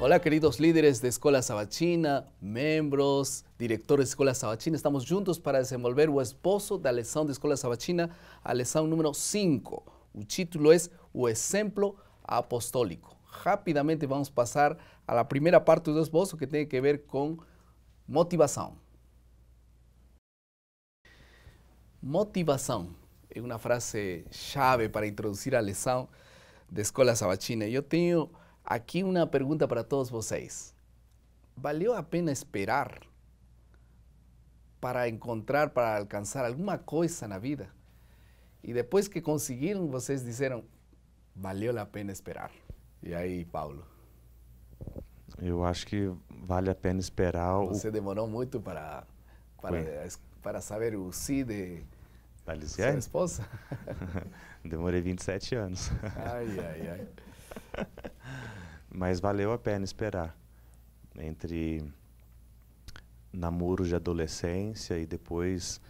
Hola, queridos líderes de Escola Sabatina, membros, diretores de Escola Sabatina. Estamos juntos para desenvolver o esboço da lição de Escola Sabatina, a lição número 5. O título é O Exemplo Apostólico. Rapidamente vamos passar à primeira parte do esboço, que tem a ver com motivação. Motivação é uma frase chave para introduzir a lição da Escola Sabatina. Eu tenho aqui uma pergunta para todos vocês. Valeu a pena esperar para encontrar, para alcançar alguma coisa na vida? E depois que conseguiram, vocês disseram, valeu a pena esperar. E aí, Paulo? Eu acho que vale a pena esperar. Você demorou muito para saber o sim da sua esposa? Demorei 27 anos. Ai, ai, ai. Mas valeu a pena esperar. Entre namoros de adolescência e depois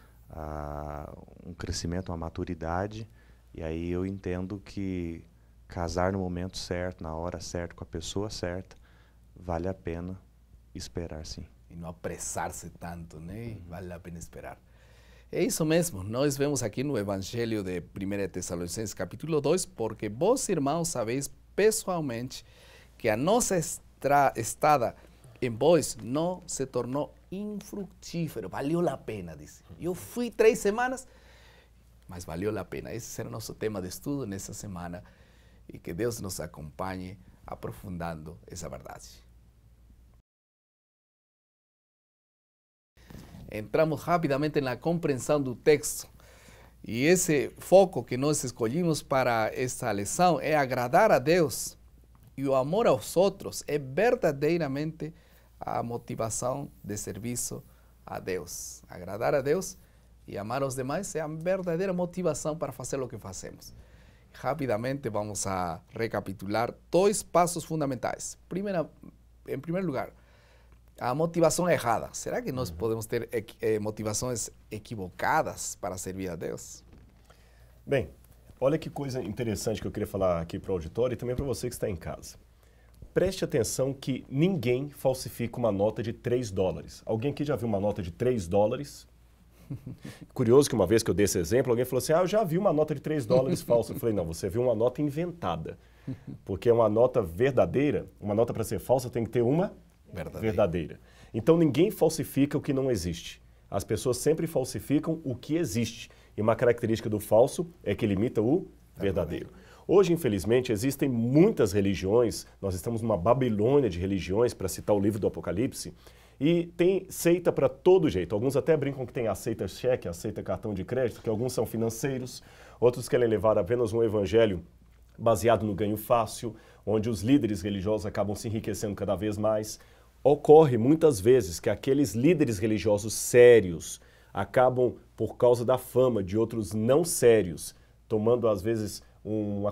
um crescimento, uma maturidade. E aí eu entendo que casar no momento certo, na hora certa, com a pessoa certa, vale a pena esperar, sim. E não apressar-se tanto, né? Vale a pena esperar. É isso mesmo, nós vemos aqui no Evangelho de 1 Tessalonicenses capítulo 2, porque vós, irmãos, sabeis pessoalmente que a nossa estada em vós não se tornou infrutífero, valeu a pena, diz. Eu fui 3 semanas, mas valeu a pena. Esse será o nosso tema de estudo nessa semana e que Deus nos acompanhe aprofundando essa verdade. Entramos rapidamente na compreensão do texto. E esse foco que nós escolhemos para esta lição é agradar a Deus. E o amor aos outros é verdadeiramente a motivação de serviço a Deus. Agradar a Deus e amar os demais é a verdadeira motivação para fazer o que fazemos. Rapidamente vamos a recapitular 2 passos fundamentais. Em primeiro lugar, a motivação errada. Será que nós podemos ter motivações equivocadas para servir a Deus? Bem, olha que coisa interessante que eu queria falar aqui para o auditório e também para você que está em casa. Preste atenção que ninguém falsifica uma nota de $3. Alguém aqui já viu uma nota de $3? Curioso que uma vez que eu dei esse exemplo, alguém falou assim, eu já vi uma nota de $3 falsa. Eu falei, não, você viu uma nota inventada. Porque uma nota verdadeira, uma nota para ser falsa tem que ter uma verdadeira. Então ninguém falsifica o que não existe. As pessoas sempre falsificam o que existe. E uma característica do falso é que ele imita o verdadeiro. Hoje, infelizmente, existem muitas religiões, nós estamos numa Babilônia de religiões, para citar o livro do Apocalipse, e tem seita para todo jeito. Alguns até brincam que tem aceita cheque, aceita cartão de crédito, que alguns são financeiros, outros querem levar apenas um evangelho baseado no ganho fácil, onde os líderes religiosos acabam se enriquecendo cada vez mais. Ocorre muitas vezes que aqueles líderes religiosos sérios acabam, por causa da fama de outros não sérios, tomando às vezes um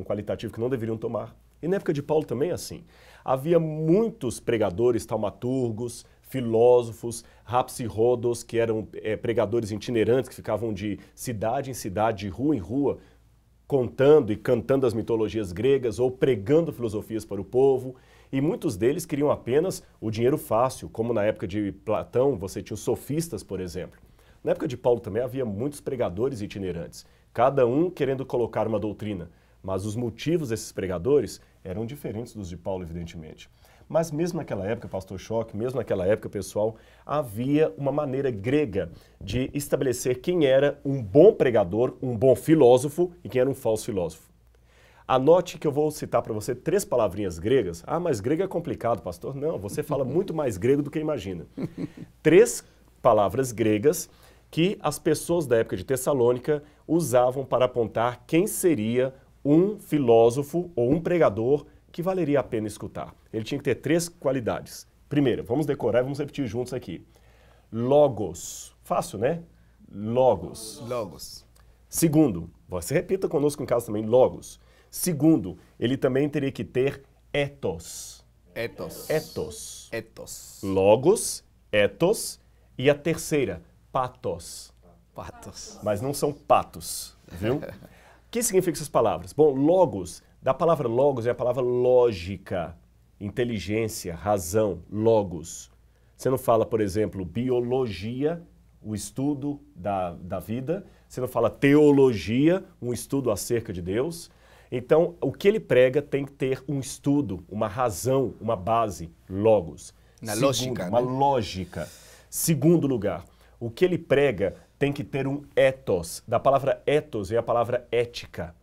qualitativo que não deveriam tomar. E na época de Paulo também é assim. Havia muitos pregadores, taumaturgos, filósofos, rapsirodos, que eram pregadores itinerantes, que ficavam de cidade em cidade, de rua em rua, contando e cantando as mitologias gregas ou pregando filosofias para o povo. E muitos deles queriam apenas o dinheiro fácil, como na época de Platão, você tinha os sofistas, por exemplo. Na época de Paulo também havia muitos pregadores itinerantes, cada um querendo colocar uma doutrina, mas os motivos desses pregadores eram diferentes dos de Paulo, evidentemente. Mas mesmo naquela época, Pastor Choque, mesmo naquela época, pessoal, havia uma maneira grega de estabelecer quem era um bom pregador, um bom filósofo e quem era um falso filósofo. Anote que eu vou citar para você 3 palavrinhas gregas. Ah, mas grego é complicado, pastor. Não, você fala muito mais grego do que imagina. 3 palavras gregas que as pessoas da época de Tessalônica usavam para apontar quem seria um filósofo ou um pregador que valeria a pena escutar. Ele tinha que ter 3 qualidades. Primeiro, vamos decorar e vamos repetir juntos aqui. Logos. Fácil, né? Logos. Logos. Segundo, você repita conosco em casa também, logos. Segundo, ele também teria que ter ethos. Ethos. Ethos. Ethos. Logos, ethos e a terceira, patos. Patos. Mas não são patos, viu? O que significam essas palavras? Bom, logos, da palavra logos é a palavra lógica. inteligência, razão, logos. Você não fala, por exemplo, biologia, o estudo da vida. Você não fala teologia, um estudo acerca de Deus. Então, o que ele prega tem que ter um estudo, uma razão, uma base, logos. Lógica, uma né? lógica. Segundo lugar, o que ele prega tem que ter um ethos. Da palavra ethos é a palavra ética.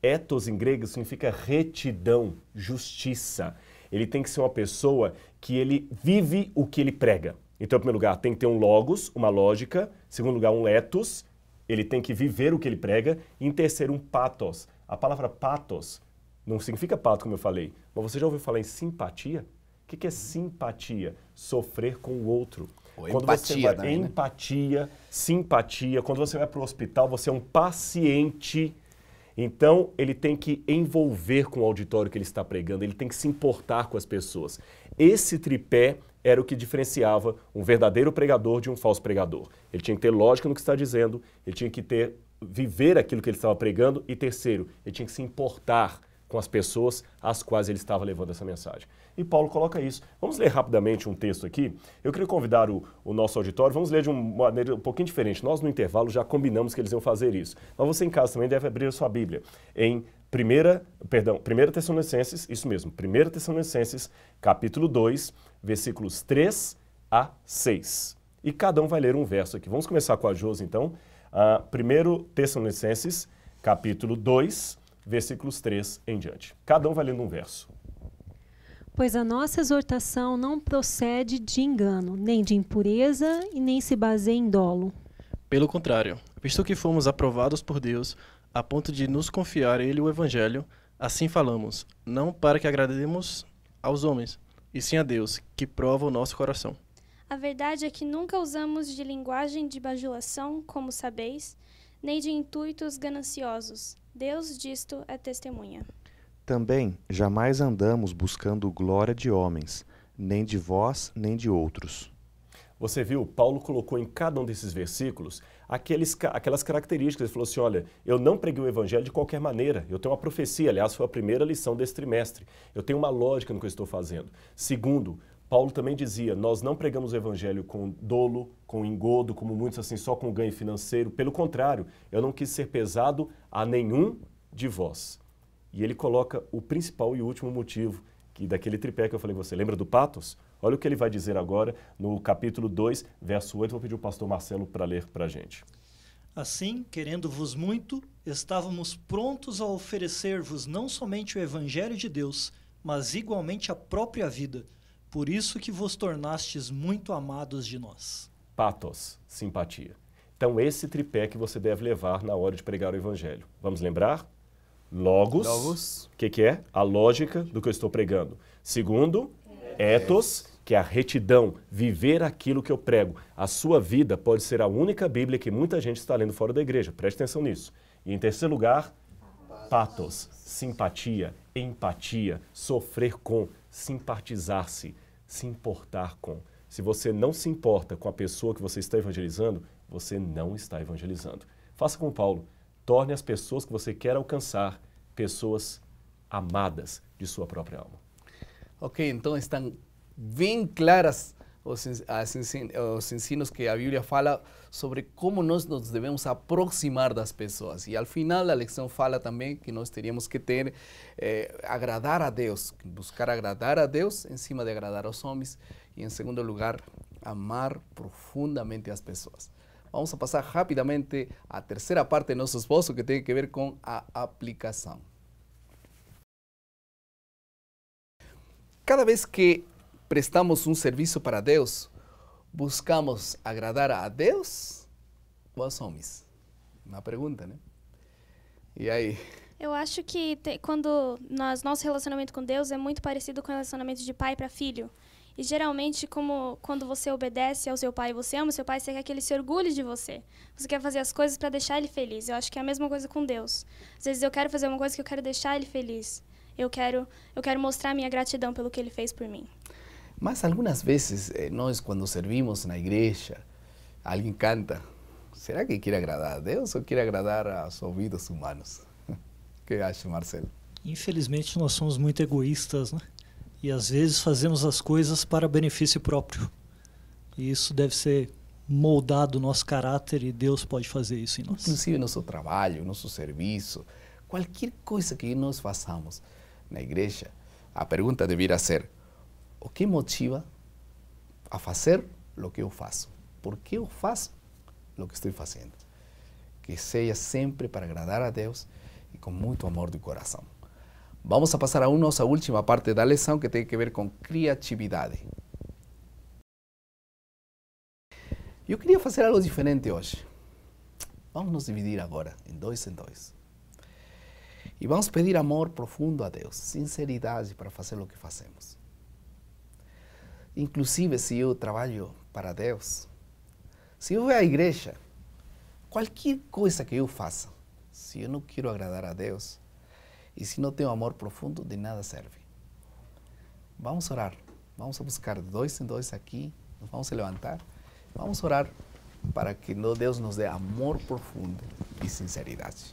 Ethos em grego significa retidão, justiça. Ele tem que ser uma pessoa que ele vive o que ele prega. Então, em primeiro lugar, tem que ter um logos, uma lógica. Em segundo lugar, um ethos. Ele tem que viver o que ele prega. E em terceiro, um pathos. A palavra pathos não significa pato, como eu falei. Mas você já ouviu falar em simpatia? O que é simpatia? Sofrer com o outro. Ou quando empatia você vai, também, né? empatia, simpatia. Quando você vai para o hospital, você é um paciente. Então, ele tem que envolver com o auditório que ele está pregando, ele tem que se importar com as pessoas. Esse tripé era o que diferenciava um verdadeiro pregador de um falso pregador. Ele tinha que ter lógica no que está dizendo, ele tinha que viver aquilo que ele estava pregando e terceiro, ele tinha que se importar com as pessoas às quais ele estava levando essa mensagem. E Paulo coloca isso. Vamos ler rapidamente um texto aqui. Eu queria convidar o nosso auditório, vamos ler de uma maneira um pouquinho diferente. Nós, no intervalo, já combinamos que eles iam fazer isso. Mas você em casa também deve abrir a sua Bíblia em 1 Tessalonicenses, isso mesmo, 1 Tessalonicenses, capítulo 2, versículos 3 a 6. E cada um vai ler um verso aqui. Vamos começar com a Josi, então. 1 Tessalonicenses, capítulo 2, versículos 3 em diante. Cada um vai lendo um verso. Pois a nossa exortação não procede de engano, nem de impureza e nem se baseia em dolo. Pelo contrário, visto que fomos aprovados por Deus, a ponto de nos confiar a Ele o Evangelho, assim falamos, não para que agrademos aos homens, e sim a Deus, que prova o nosso coração. A verdade é que nunca usamos de linguagem de bajulação, como sabeis, nem de intuitos gananciosos. Deus disto é testemunha. Também jamais andamos buscando glória de homens, nem de vós, nem de outros. Você viu, Paulo colocou em cada um desses versículos aquelas características. Ele falou assim, olha, eu não preguei o evangelho de qualquer maneira. Eu tenho uma profecia, aliás, foi a primeira lição desse trimestre. Eu tenho uma lógica no que eu estou fazendo. Segundo, Paulo também dizia, nós não pregamos o evangelho com dolo, com engodo, como muitos assim, só com ganho financeiro. Pelo contrário, eu não quis ser pesado a nenhum de vós. E ele coloca o principal e último motivo, que daquele tripé que eu falei com você. Lembra do patos? Olha o que ele vai dizer agora no capítulo 2, verso 8. Vou pedir o pastor Marcelo para ler para a gente. Assim, querendo-vos muito, estávamos prontos a oferecer-vos não somente o Evangelho de Deus, mas igualmente a própria vida. Por isso que vos tornastes muito amados de nós. Patos, simpatia. Então esse tripé que você deve levar na hora de pregar o Evangelho. Vamos lembrar? Logos. O que é? A lógica do que eu estou pregando. Segundo, ethos, que é a retidão, viver aquilo que eu prego. A sua vida pode ser a única Bíblia que muita gente está lendo fora da igreja. Preste atenção nisso. E em terceiro lugar, pathos, simpatia, empatia, sofrer com, simpatizar-se, se importar com. Se você não se importa com a pessoa que você está evangelizando, você não está evangelizando. Faça como Paulo. Torne as pessoas que você quer alcançar pessoas amadas de sua própria alma. Ok, então estão bem claras os ensinos que a Bíblia fala sobre como nós nos devemos aproximar das pessoas. E ao final a lição fala também que nós teríamos que ter, agradar a Deus, buscar agradar a Deus em cima de agradar aos homens. E em segundo lugar, amar profundamente as pessoas. Vamos a passar rapidamente à terceira parte do nosso esboço, que tem que ver com a aplicação. Cada vez que prestamos um serviço para Deus, buscamos agradar a Deus ou aos homens? Uma pergunta, né? E aí? Eu acho que quando nosso relacionamento com Deus é muito parecido com o relacionamento de pai para filho. E geralmente, como quando você obedece ao seu pai e você ama o seu pai, você quer que ele se orgulhe de você. Você quer fazer as coisas para deixar ele feliz. Eu acho que é a mesma coisa com Deus. Às vezes eu quero fazer uma coisa que eu quero deixar ele feliz. Eu quero mostrar minha gratidão pelo que ele fez por mim. Mas algumas vezes, nós quando servimos na igreja, alguém canta, será que quer agradar a Deus ou quer agradar aos ouvidos humanos? O que acha, Marcelo? Infelizmente, nós somos muito egoístas, né? E às vezes fazemos as coisas para benefício próprio. E isso deve ser moldado no nosso caráter e Deus pode fazer isso em nós. Inclusive nosso trabalho, nosso serviço, qualquer coisa que nós façamos na igreja, a pergunta deveria ser: o que motiva a fazer o que eu faço? Por que eu faço o que estou fazendo? Que seja sempre para agradar a Deus e com muito amor de coração. Vamos a passar a nossa última parte da lição, que tem que ver com criatividade. Eu queria fazer algo diferente hoje. Vamos nos dividir agora em dois. E vamos pedir amor profundo a Deus, sinceridade para fazer o que fazemos. Inclusive, se eu trabalho para Deus, se eu vou à igreja, qualquer coisa que eu faça, se eu não quero agradar a Deus, e se não tenho amor profundo, de nada serve. Vamos orar. Vamos buscar de dois em dois aqui. Nos vamos levantar. Vamos orar para que Deus nos dê amor profundo e sinceridade.